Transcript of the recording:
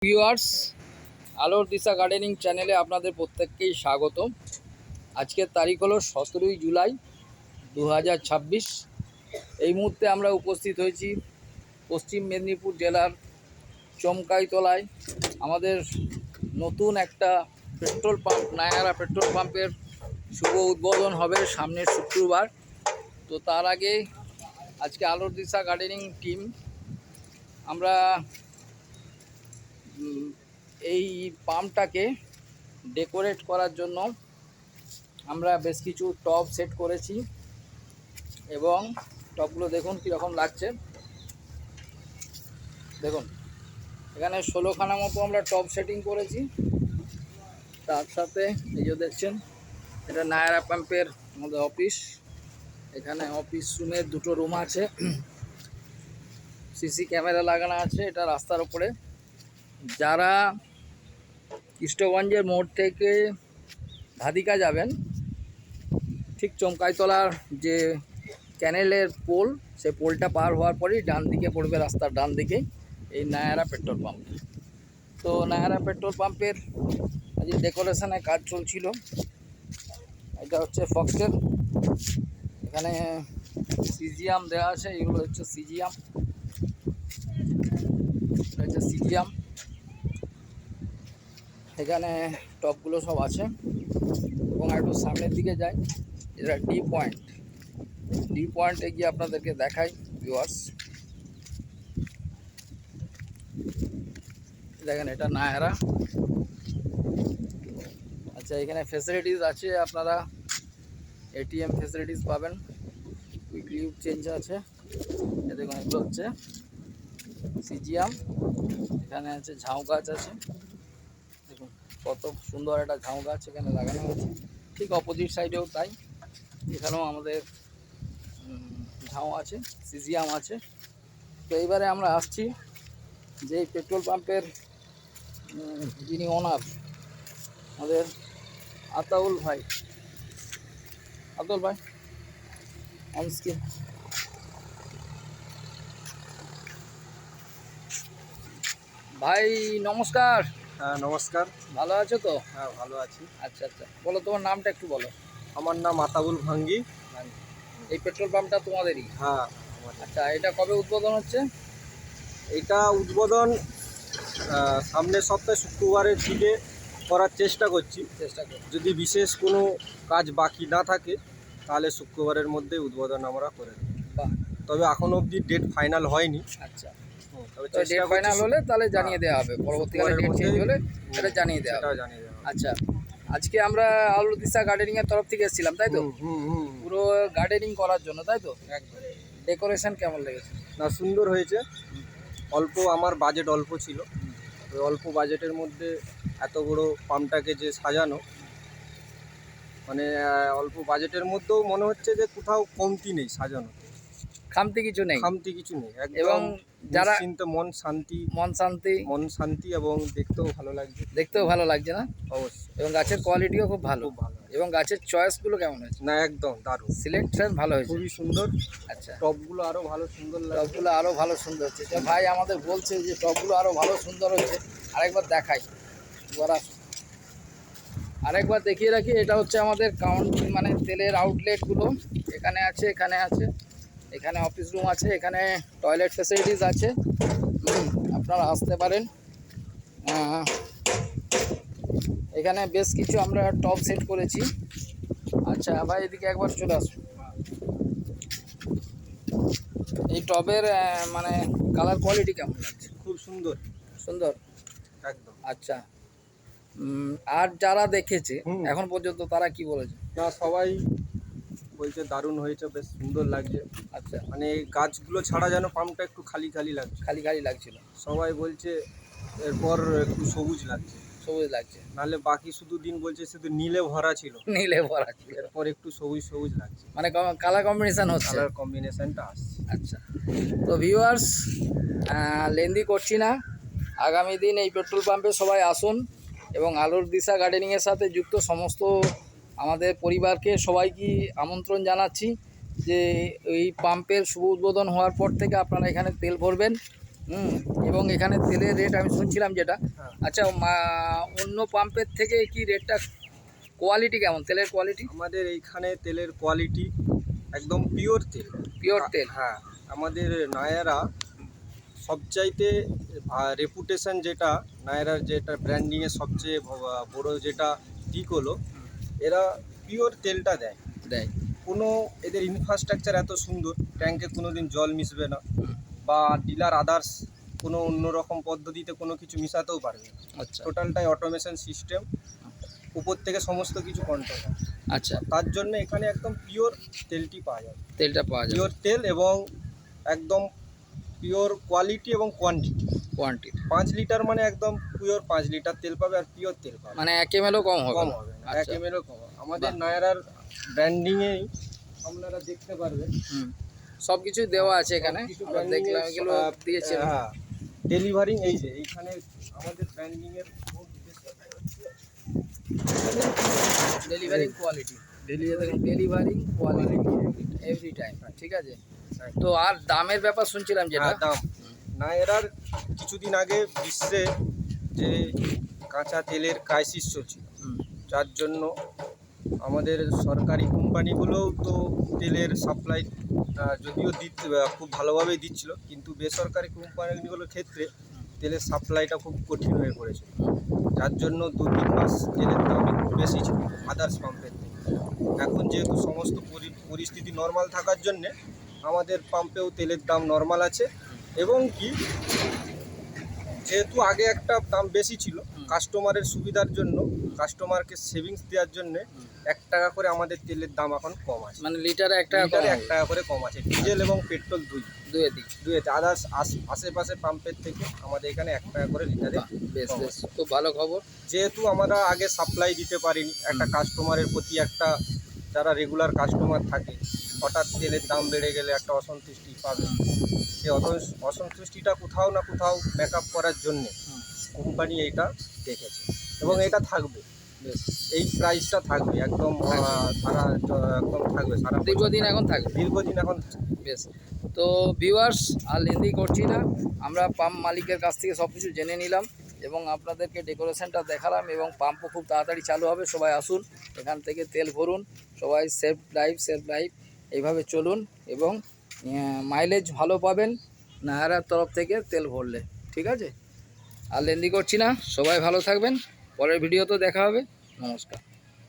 Viewers, আলোর দিশা gardening চ্যানেলে আপনাদের প্রত্যেককেই স্বাগত। আজকের তারিখ হলো 17ই জুলাই 2026। এই মুহূর্তে আমরা উপস্থিত হয়েছি পশ্চিম মেদিনীপুর জেলার চমকাইতলায়। আমাদের নতুন একটা পেট্রোল পাম্প, নায়ারা পেট্রোল পাম্পের শুভ উদ্বোধন হবে সামনের শুক্রবার। তো তার আগে আজকে আলোর দিশা গার্ডেনিং টিম আমরা এই পাম্পটাকে ডেকোরেট করার জন্য আমরা বেশ কিছু টব সেট করেছি এবং টবগুলো দেখুন কীরকম লাগছে। দেখুন এখানে 16খানা মতো আমরা টব সেটিং করেছি। তার সাথে এই যে দেখছেন, এটা নায়ারা পাম্পের আমাদের অফিস। এখানে অফিস রুমের দুটো রুম আছে, সিসি ক্যামেরা লাগানো আছে। এটা রাস্তার উপরে। যারা কৃষ্ণগঞ্জের মোড় থেকে ধাদিকা যাবেন, ঠিক চমকাইতলার যে ক্যানেলের পোল, সেই পোলটা পার হওয়ার পরেই ডান দিকে পড়বে, রাস্তার ডান দিকে এই নায়ারা পেট্রোল পাম্প। তো নায়ারা পেট্রোল পাম্পের আজ ডেকোরেশনের কাজ চলছিল। এটা হচ্ছে ফক্সটেল, এখানে সিজিয়াম দেওয়া আছে। এগুলো হচ্ছে সিজিয়াম, এটা হচ্ছে সিজিয়াম। এখানে টপগুলো সব আছে এবং একটু সামনের দিকে যাই, এটা ডি পয়েন্টে গিয়ে আপনাদেরকে দেখাই। ভিউয়ার্স দেখেন, এটা নায়ারা। আচ্ছা, এখানে ফেসিলিটিস আছে, আপনারা এটিএম ফেসিলিটিস পাবেন, কুইক লিভ চেঞ্জ আছে। দেখুন এগুলো হচ্ছে সিজিয়াম। এখানে আছে ঝাউ গাছ আছে, দেখুন কত সুন্দর একটা ঝাউ গাছ এখানে লাগানো হয়েছে। ঠিক অপোজিট সাইডেও তাই, এখানেও আমাদের ঝাউ আছে, সিজিয়াম আছে। তো এইবারে আমরা আসছি যে পেট্রোল পাম্পের যিনি ওনার, আমাদের আতাউল ভাই অন স্ক্রিন। ভাই নমস্কার। হ্যাঁ নমস্কার। ভালো আছো তো? হ্যাঁ ভালো আছি। আচ্ছা আচ্ছা, বলো তোমার নামটা একটু বলো। আমার নাম আতাউল ভাঙ্গি। এই পেট্রোল পাম্পটা তোমাদেরই? হ্যাঁ। আচ্ছা, এটা কবে উদ্বোধন হচ্ছে? এটা উদ্বোধন সামনের সপ্তাহে শুক্রবারের দিকে করার চেষ্টা করছি। যদি বিশেষ কোনো কাজ বাকি না থাকে তাহলে শুক্রবারের মধ্যে উদ্বোধন আমরা করে দেব। তবে এখনও অবধি ডেট ফাইনাল হয়নি। আচ্ছা, তবে ডেট ফাইনাল হলে তাহলে জানিয়ে দেওয়া হবে, পরবর্তীকালে ডেট চেঞ্জ হলে এটা জানিয়ে দেওয়া হবে। আচ্ছা, আজকে আমরা আলোর দিশা গার্ডেনিং এর তরফ থেকে এসেছিলাম, তাই তো? পুরো গার্ডেনিং করার জন্য, তাই তো? একদম। ডেকোরেশন কেমন লেগেছে? না, সুন্দর হয়েছে। অল্প, আমার বাজেট অল্প ছিল, ওই অল্প বাজেটের মধ্যে এত বড় পাম্পটাকে যে সাজানো, মানে অল্প বাজেটের মধ্যেও মনে হচ্ছে যে কোথাও কমতি নেই সাজানো, খামতি কিছু নেই। এবং যারা মন শান্তি এবং দেখতেও ভালো লাগছে না? অবশ্যই। এবং গাছের কোয়ালিটিও খুব ভালো। এবং গাছের চয়েসগুলো কেমন হয়েছে? না, একদম দারুণ, সিলেকশন ভালো হয়েছে, খুবই সুন্দর। আচ্ছা, টবগুলো আরও ভালো সুন্দর হচ্ছে। ভাই আমাদের বলছে যে টবগুলো আরও ভালো সুন্দর হচ্ছে। আরেকবার দেখাই, আরেকবার দেখিয়ে রাখি। এটা হচ্ছে আমাদের মানে তেলের আউটলেটগুলো এখানে আছে, এখানে অফিস রুম আছে, এখানে টয়লেট ফ্যাসিলিটিস আছে, আপনারা আসতে পারেন। এখানে বেশ কিছু আমরা টপ সেট করেছি। আচ্ছা ভাই, এদিকে একবার চলে আসুন। এই টবের মানে কালার কোয়ালিটি কেমন লাগছে? খুব সুন্দর একদম। আচ্ছা, আর যারা দেখেছে এখন পর্যন্ত তারা কি বলেছে? না, সবাই বলছে দারুণ হয়েছে, বেশ সুন্দর লাগছে। আচ্ছা, মানে এই গাছগুলো ছাড়া যেন পাম্পটা একটু খালি লাগছিল। সবাই বলছে এরপর একটু সবুজ লাগছে। নাহলে বাকি শুধু দিন বলছে শুধু নীলে ভরা ছিল, এরপর একটু সবুজ লাগছে, মানে কালার কম্বিনেশনটা আসছে। আচ্ছা, তো ভিউয়ার্স লেন্দি করছি না, আগামী দিন এই পেট্রোল পাম্পে সবাই আসুন এবং আলোর দিশা গার্ডেনিংয়ের সাথে যুক্ত সমস্ত আমাদের পরিবারকে সবাইকে আমন্ত্রণ জানাচ্ছি যে এই পাম্পের শুভ উদ্বোধন হওয়ার পর থেকে আপনারা এখানে তেল ভরবেন এবং এখানে তেলের রেট আমি শুনছিলাম যেটা, হ্যাঁ। আচ্ছা অন্য পাম্পের থেকে কি রেটটা, কোয়ালিটি কেমন, তেলের কোয়ালিটি? আমাদের এইখানে তেলের কোয়ালিটি একদম পিওর তেল। পিওর তেল? হ্যাঁ, আমাদের নায়ারা সবচাইতে রেপুটেশন যেটা, নায়রার যেটা ব্র্যান্ডিংয়ের সবচেয়ে বড় যেটা দিক হলো, এরা পিওর তেলটা দেয়। কোনো এদের ইনফ্রাস্ট্রাকচার এত সুন্দর, ট্যাঙ্কে কোনো দিন জল মিশবে না, বা ডিলার আদার্স কোনো অন্যরকম পদ্ধতিতে কোনো কিছু মিশাতেও পারবে না। আচ্ছা টোটালটাই অটোমেশন সিস্টেম, উপর থেকে সমস্ত কিছু কন্ট্রোল। আচ্ছা, তার জন্য এখানে একদম পিওর তেলটি পাওয়া যায়। তেলটা পাওয়া যায় পিওর তেল এবং একদম পিওর কোয়ালিটি এবং কোয়ান্টিটি। কোয়ান্টিটি 5 লিটার মানে একদম পিওর 5 লিটার তেল পাবে, আর পিওর তেল পাবে, মানে 1 ml-ও কম হবে কম না? হবে না, আচ্ছা। 1 ml-ও কম হবে। আমাদের বাহ। নায়রার ব্র্যান্ডিংয়েই আপনারা দেখতে পারবেন সব কিছুই দেওয়া আছে এখানে, কিছু আমরা দেখলাম এগুলো দিয়েছে। হ্যাঁ, ডেলিভারিং এই যে এইখানে আমাদের ব্র্যান্ডিংয়ের delivering quality, delivering quality every time, ঠিক আছে। তো আর দামের ব্যাপার শুনছিলাম যেটা, দাম নায়রার কিছুদিন আগে বিশ্বে যে কাঁচা তেলের ক্রাইসিস চলছিল, যার জন্য আমাদের সরকারি কোম্পানিগুলোও তো তেলের সাপ্লাই যদিও খুব ভালোভাবেই দিচ্ছিল, কিন্তু বেসরকারি কোম্পানিগুলোর ক্ষেত্রে তেলের সাপ্লাইটা খুব কঠিন হয়ে পড়েছিল, যার জন্য 2-3 মাস তেলের দাম একটু বেশি ছিল আদার্স পাম্পের থেকে। এখন যেহেতু সমস্ত পরিস্থিতি নর্মাল থাকার জন্যে আমাদের পাম্পেও তেলের দাম নর্মাল আছে, এবং কি যেহেতু আগে একটা দাম বেশি ছিল, কাস্টমারের সুবিধার জন্য, কাস্টমারকে সেভিংস দেওয়ার জন্য 1 টাকা করে আমাদের তেলের দাম এখন কম আছে, মানে লিটারে 1 টাকা লিটারে 1 টাকা করে কম আছে, ডিজেল এবং পেট্রোল দুইতে। আদার্স আশেপাশে পাম্পের থেকে আমাদের এখানে 1 টাকা করে লিটারে বেশ কম বেশ, আছে। খুব ভালো খবর। যেহেতু আমরা আগে সাপ্লাই দিতে পারিনি, একটা কাস্টমারের প্রতি একটা, যারা রেগুলার কাস্টমার থাকে, হঠাৎ তেলের দাম বেড়ে গেলে একটা অসন্তুষ্টি পাবে, সেই অসন্তুষ্টিটা কোথাও না কোথাও মেকআপ করার জন্যে কোম্পানি এইটা দেখেছে, এবং এটা থাকবে, বেশ, এই প্রাইসটা থাকবে একদম একদম থাকবে সারা বছর। দীর্ঘদিন এখন থাকবে। দীর্ঘদিন এখন বেশ, তো ভিউয়ার্স আর লেন্দি করছি না, আমরা পাম্প মালিকের কাছ থেকে সব কিছু জেনে নিলাম এবং আপনাদেরকে ডেকোরেশনটা দেখালাম, এবং পাম্পও খুব তাড়াতাড়ি চালু হবে। সবাই আসুন, এখান থেকে তেল ভরুন, সবাই সেফ লাইফ এইভাবে চলুন, এবং মাইলেজ ভালো পাবেন নায়ারার তরফ থেকে তেল ভরলে, ঠিক আছে। আর লেন্দি করছি না, সবাই ভালো থাকবেন, পরের ভিডিওতে দেখা হবে, নমস্কার।